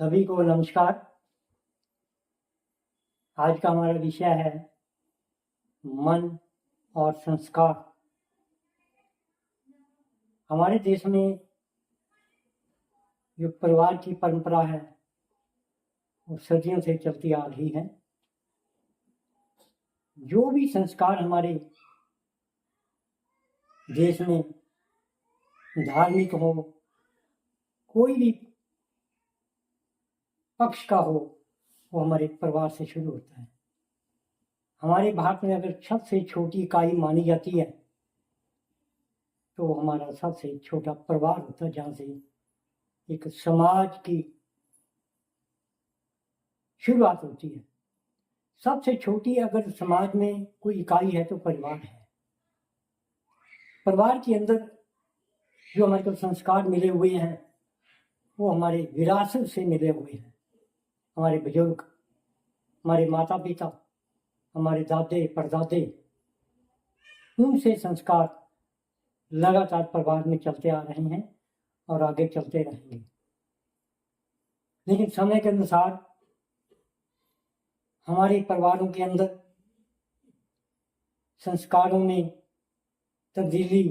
सभी को नमस्कार। आज का हमारा विषय है मन और संस्कार। हमारे देश में जो परिवार की परंपरा है वो सदियों से चलती आ रही है। जो भी संस्कार हमारे देश में धार्मिक हो, कोई भी पक्ष का हो, वो हमारे परिवार से शुरू होता है। हमारे भारत में अगर सबसे छोटी इकाई मानी जाती है तो हमारा सबसे छोटा परिवार होता है, जहाँ से एक समाज की शुरुआत होती है। सबसे छोटी अगर समाज में कोई इकाई है तो परिवार है। परिवार के अंदर जो हमारे को संस्कार मिले हुए हैं वो हमारे विरासत से मिले हुए हैं। हमारे बुजुर्ग, हमारे माता पिता, हमारे दादे परदादे, उनसे संस्कार लगातार परिवार में चलते आ रहे हैं और आगे चलते रहेंगे। लेकिन समय के अनुसार हमारे परिवारों के अंदर संस्कारों में तब्दीली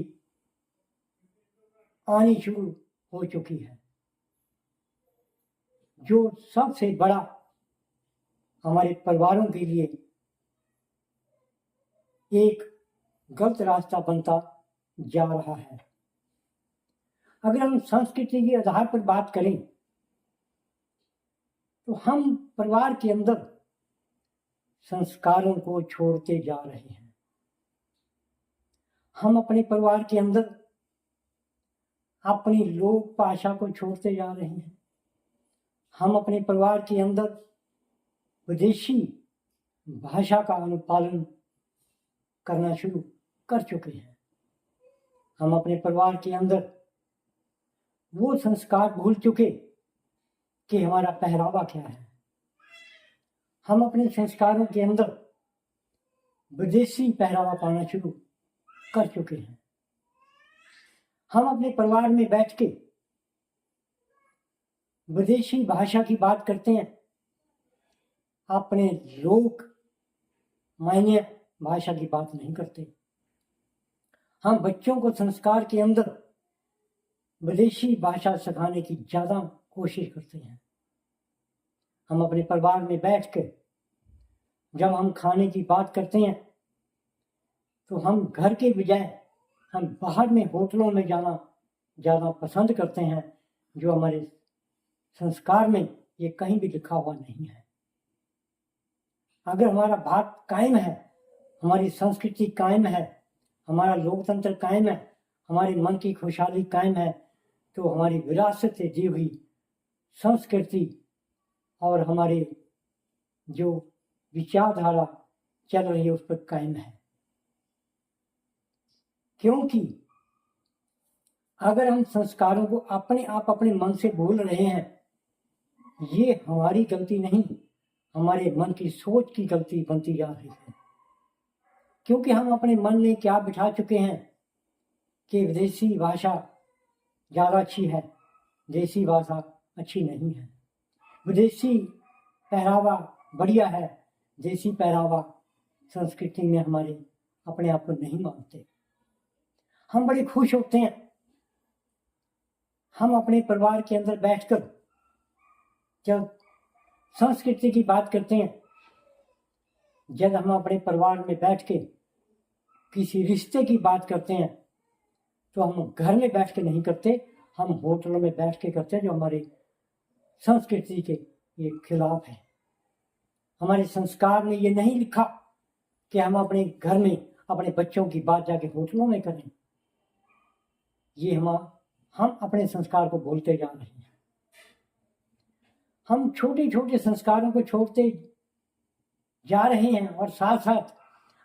आनी शुरू हो चुकी है। जो सबसे बड़ा हमारे परिवारों के लिए एक गलत रास्ता बनता जा रहा है। अगर हम संस्कृति के आधार पर बात करें तो हम परिवार के अंदर संस्कारों को छोड़ते जा रहे हैं। हम अपने परिवार के अंदर अपनी लोक भाषा को छोड़ते जा रहे हैं। हम अपने परिवार के अंदर विदेशी भाषा का अनुपालन करना शुरू कर चुके हैं। हम अपने परिवार के अंदर वो संस्कार भूल चुके कि हमारा पहरावा क्या है। हम अपने संस्कारों के अंदर विदेशी पहरावा पाना शुरू कर चुके हैं। हम अपने परिवार में बैठ के विदेशी भाषा की बात करते हैं, अपने लोक मान्य भाषा की बात नहीं करते। हम बच्चों को संस्कार के अंदर विदेशी भाषा सिखाने की ज़्यादा कोशिश करते हैं। हम अपने परिवार में बैठ के जब हम खाने की बात करते हैं तो हम घर के बजाय हम बाहर में होटलों में जाना ज़्यादा पसंद करते हैं, जो हमारे संस्कार में ये कहीं भी लिखा हुआ नहीं है। अगर हमारा भारत कायम है, हमारी संस्कृति कायम है, हमारा लोकतंत्र कायम है, हमारे मन की खुशहाली कायम है, तो हमारी विरासत से दी हुई संस्कृति और हमारे जो विचारधारा चल रही है उस पर कायम है। क्योंकि अगर हम संस्कारों को अपने आप अपने मन से भूल रहे हैं, ये हमारी गलती नहीं, हमारे मन की सोच की गलती बनती जा रही है। क्योंकि हम अपने मन में क्या बिठा चुके हैं कि विदेशी भाषा ज़्यादा अच्छी है, देसी भाषा अच्छी नहीं है। विदेशी पहरावा बढ़िया है, देसी पहरावा संस्कृति में हमारे अपने आप को नहीं मानते। हम बड़े खुश होते हैं हम अपने परिवार के अंदर बैठकर जब संस्कृति की बात करते हैं। जब हम अपने परिवार में बैठ के किसी रिश्ते की बात करते हैं तो हम घर में बैठ के नहीं करते, हम होटलों में बैठ के करते हैं, जो हमारी संस्कृति के ये खिलाफ है। हमारे संस्कार में ये नहीं लिखा कि हम अपने घर में अपने बच्चों की बात जाके होटलों में करें। ये हम अपने संस्कार को भूलते जा रहे हैं। हम छोटे छोटे संस्कारों को छोड़ते जा रहे हैं और साथ साथ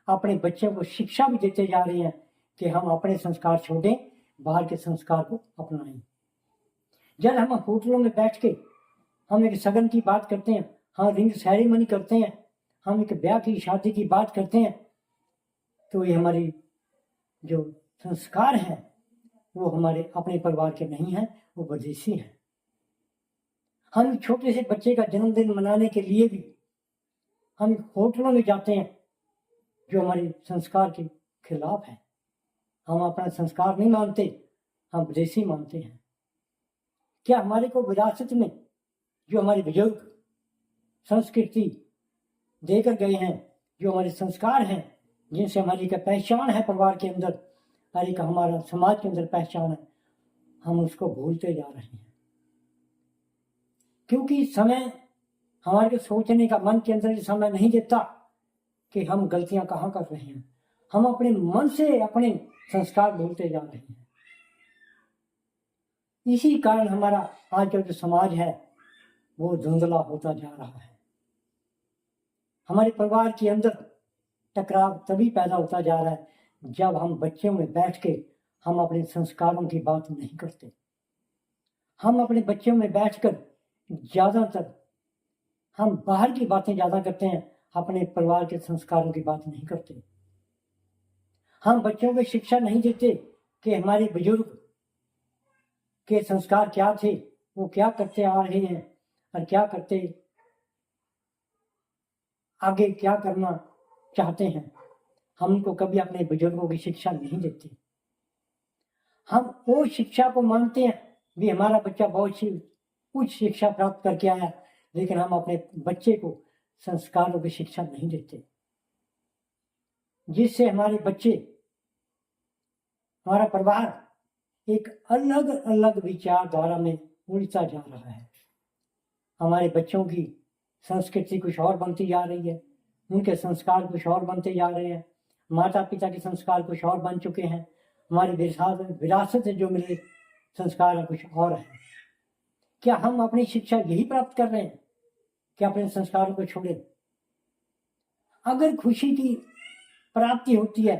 अपने बच्चों को शिक्षा भी देते जा रहे हैं कि हम अपने संस्कार छोड़ें, बाहर के संस्कार को अपनाएं। जब हम होटलों में बैठ के हम एक सगन की बात करते हैं, हम रिंग सेरेमनी करते हैं, हम एक ब्याह की शादी की बात करते हैं, तो ये हमारी जो संस्कार हैं वो हमारे अपने परिवार के नहीं हैं, वो विदेशी हैं। हम छोटे से बच्चे का जन्मदिन मनाने के लिए भी हम होटलों में जाते हैं जो हमारे संस्कार के खिलाफ है। हम अपना संस्कार नहीं मानते, हम विदेशी मानते हैं। क्या हमारे को विरासत में जो हमारे बुजुर्ग संस्कृति देकर गए हैं, जो हमारे संस्कार हैं, जिनसे हमारी का पहचान है परिवार के अंदर, हर एक हमारा समाज के अंदर पहचान है, हम उसको भूलते जा रहे हैं। क्योंकि समय हमारे को सोचने का मन के अंदर समय नहीं देता कि हम गलतियां कहाँ कर रहे हैं। हम अपने मन से अपने संस्कार भूलते जा रहे हैं। इसी कारण हमारा आज का जो समाज है वो धुंधला होता जा रहा है। हमारे परिवार के अंदर टकराव तभी पैदा होता जा रहा है जब हम बच्चों में बैठ के हम अपने संस्कारों की बात नहीं करते। हम अपने बच्चों में बैठकर ज़्यादातर हम बाहर की बातें ज़्यादा करते हैं, अपने परिवार के संस्कारों की बात नहीं करते। हम बच्चों को शिक्षा नहीं देते कि हमारे बुजुर्ग के संस्कार क्या थे, वो क्या करते आ रहे हैं और क्या करते आगे क्या करना चाहते हैं। हम उनको कभी अपने बुजुर्गों की शिक्षा नहीं देते। हम वो शिक्षा को मानते हैं भी हमारा बच्चा बहुत सी उच्च शिक्षा प्राप्त करके आया, लेकिन हम अपने बच्चे को संस्कारों की शिक्षा नहीं देते, जिससे हमारे बच्चे, हमारा परिवार एक अलग अलग विचारधारा में उलझा जा रहा है। हमारे बच्चों की संस्कृति कुछ और बनती जा रही है, उनके संस्कार कुछ और बनते जा रहे हैं, माता पिता के संस्कार कुछ और बन चुके हैं, हमारी विरासत से जो मिले संस्कार है कुछ और है। क्या हम अपनी शिक्षा यही प्राप्त कर रहे हैं कि अपने संस्कारों को छोड़ें? अगर खुशी की प्राप्ति होती है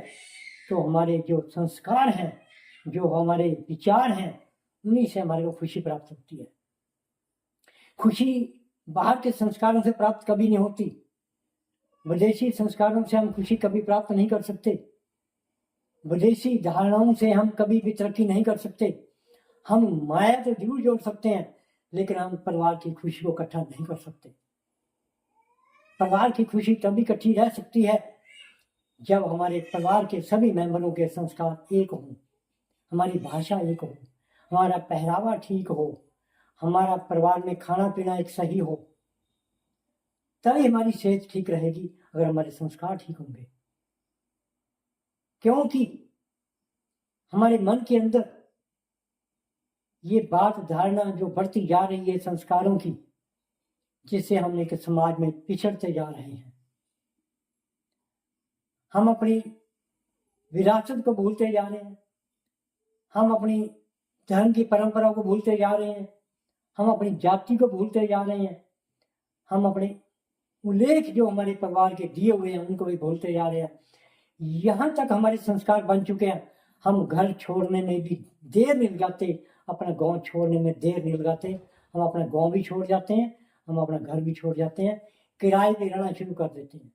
तो हमारे जो संस्कार हैं, जो हमारे विचार हैं, उन्हीं से हमारे को खुशी प्राप्त होती है। खुशी बाहर के संस्कारों से प्राप्त कभी नहीं होती। विदेशी संस्कारों से हम खुशी कभी प्राप्त नहीं कर सकते। विदेशी धारणाओं से हम कभी भी तरक्की नहीं कर सकते। हम माया तो जरूर जोड़ सकते हैं, लेकिन हम परिवार की खुशी को इकट्ठा नहीं कर सकते। परिवार की खुशी तभी इकट्ठी रह सकती है जब हमारे परिवार के सभी मेंबरों के संस्कार एक हों, हमारी भाषा एक हो, हमारा पहरावा ठीक हो, हमारा परिवार में खाना पीना एक सही हो, तभी हमारी सेहत ठीक रहेगी अगर हमारे संस्कार ठीक होंगे। क्योंकि हमारे मन के अंदर ये बात धारणा जो बढ़ती जा रही है संस्कारों की, जिससे हम एक समाज में पिछड़ते जा रहे हैं। हम अपनी विरासत को भूलते जा रहे हैं, हम अपनी धर्म की परंपरा को भूलते जा रहे हैं, हम अपनी जाति को भूलते जा रहे हैं, हम अपने उल्लेख जो हमारे परिवार के दिए हुए हैं उनको भी भूलते जा रहे हैं। यहाँ तक हमारे संस्कार बन चुके हैं, हम घर छोड़ने में भी देर नहीं लगाते, अपना गांव छोड़ने में देर नहीं लगाते। हम अपना गांव भी छोड़ जाते हैं, हम अपना घर भी छोड़ जाते हैं, किराए पे रहना शुरू कर देते हैं।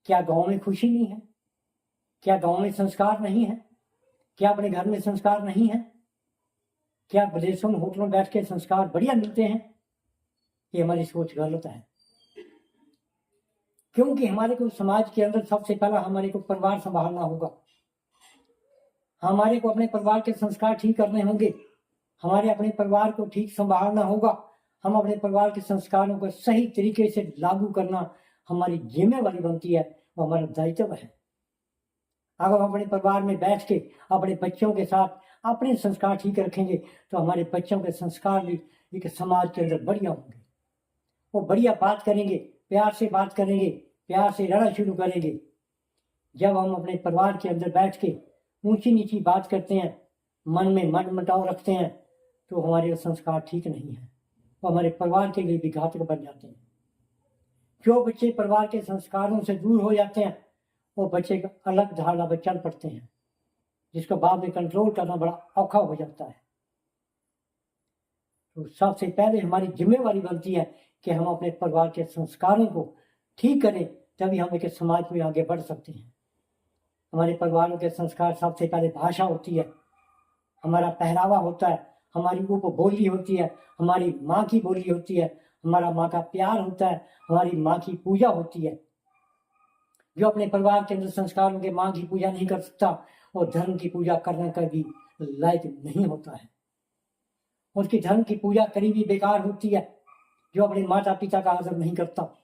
क्या गांव में खुशी नहीं है? क्या गांव में संस्कार नहीं है? क्या अपने घर में संस्कार नहीं है? क्या विदेशों में होटलों में बैठ के संस्कार बढ़िया मिलते हैं? ये हमारी सोच गलत है। क्योंकि हमारे को समाज के अंदर सबसे पहला हमारे को परिवार संभालना होगा। हमारे को अपने परिवार के संस्कार ठीक करने होंगे, हमारे अपने परिवार को ठीक संभालना होगा। हम अपने परिवार के संस्कारों को सही तरीके से लागू करना हमारी जिम्मेवारी बनती है, वो हमारा दायित्व है। अगर हम अपने परिवार में बैठ के अपने बच्चों के साथ अपने संस्कार ठीक रखेंगे तो हमारे बच्चों के संस्कार भी एक समाज के अंदर बढ़िया होंगे। वो बढ़िया बात करेंगे, प्यार से बात करेंगे, प्यार से रहना शुरू करेंगे। जब हम अपने परिवार के अंदर बैठ के ऊंची नीची बात करते हैं, मन में मन मुटाव रखते हैं, तो हमारे संस्कार ठीक नहीं है, वो हमारे परिवार के लिए भी घातक बन जाते हैं। जो बच्चे परिवार के संस्कारों से दूर हो जाते हैं वो बच्चे का अलग धारणा पर चल पड़ते हैं, जिसको बाद में कंट्रोल करना बड़ा औखा हो जाता है। तो सबसे पहले हमारी जिम्मेवारी बनती है कि हम अपने परिवार के संस्कारों को ठीक करें, तभी हम एक समाज में आगे बढ़ सकते हैं। हमारे परिवारों के संस्कार सबसे पहले भाषा होती है, हमारा पहरावा होता है, हमारी उपबोली होती है, हमारी माँ की बोली होती है, हमारा माँ का प्यार होता है, हमारी माँ की पूजा होती है। जो अपने परिवार के अंदर संस्कारों के माँ की पूजा नहीं कर सकता, वो धर्म की पूजा करने का भी लायक नहीं होता है। उसकी धर्म की पूजा करी भी बेकार होती है। जो अपने माता पिता का आदर नहीं करता,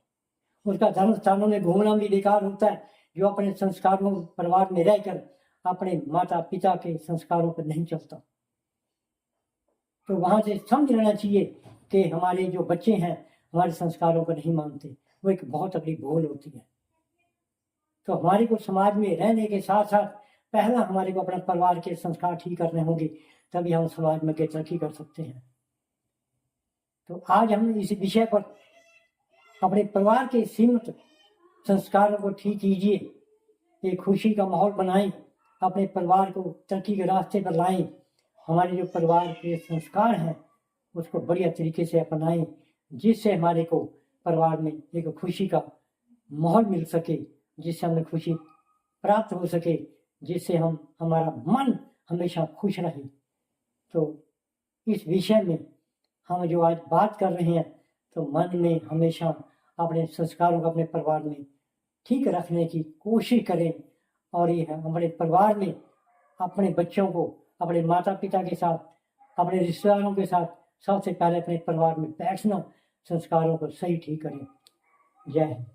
उसका धर्म स्थानों में घूमना भी बेकार होता है। जो अपने संस्कारों परिवार में रहकर अपने माता पिता के संस्कारों पर नहीं चलता, तो वहां से समझ लेना चाहिए कि हमारे जो बच्चे हैं हमारे संस्कारों को नहीं मानते, वो एक बहुत बड़ी भूल होती है। तो हमारे को समाज में रहने के साथ साथ पहला हमारे को अपना परिवार के संस्कार ठीक करने होंगे, तभी हम समाज में तरक्की कर सकते हैं। तो आज हम इस विषय पर अपने परिवार के सीमित संस्कारों को ठीक कीजिए, एक खुशी का माहौल बनाएं, अपने परिवार को तरक्की के रास्ते पर लाएं। हमारे जो परिवार के संस्कार हैं उसको बढ़िया तरीके से अपनाएं, जिससे हमारे को परिवार में एक खुशी का माहौल मिल सके, जिससे हमें खुशी प्राप्त हो सके, जिससे हमारा मन हमेशा खुश रहे। तो इस विषय में हम जो आज बात कर रहे हैं, तो मन में हमेशा अपने संस्कारों को अपने परिवार में ठीक रखने की कोशिश करें। और ये हमारे परिवार में अपने बच्चों को अपने माता पिता के साथ, अपने रिश्तेदारों के साथ सबसे पहले अपने परिवार में बैठना, संस्कारों को सही ठीक करें। जय हिंद।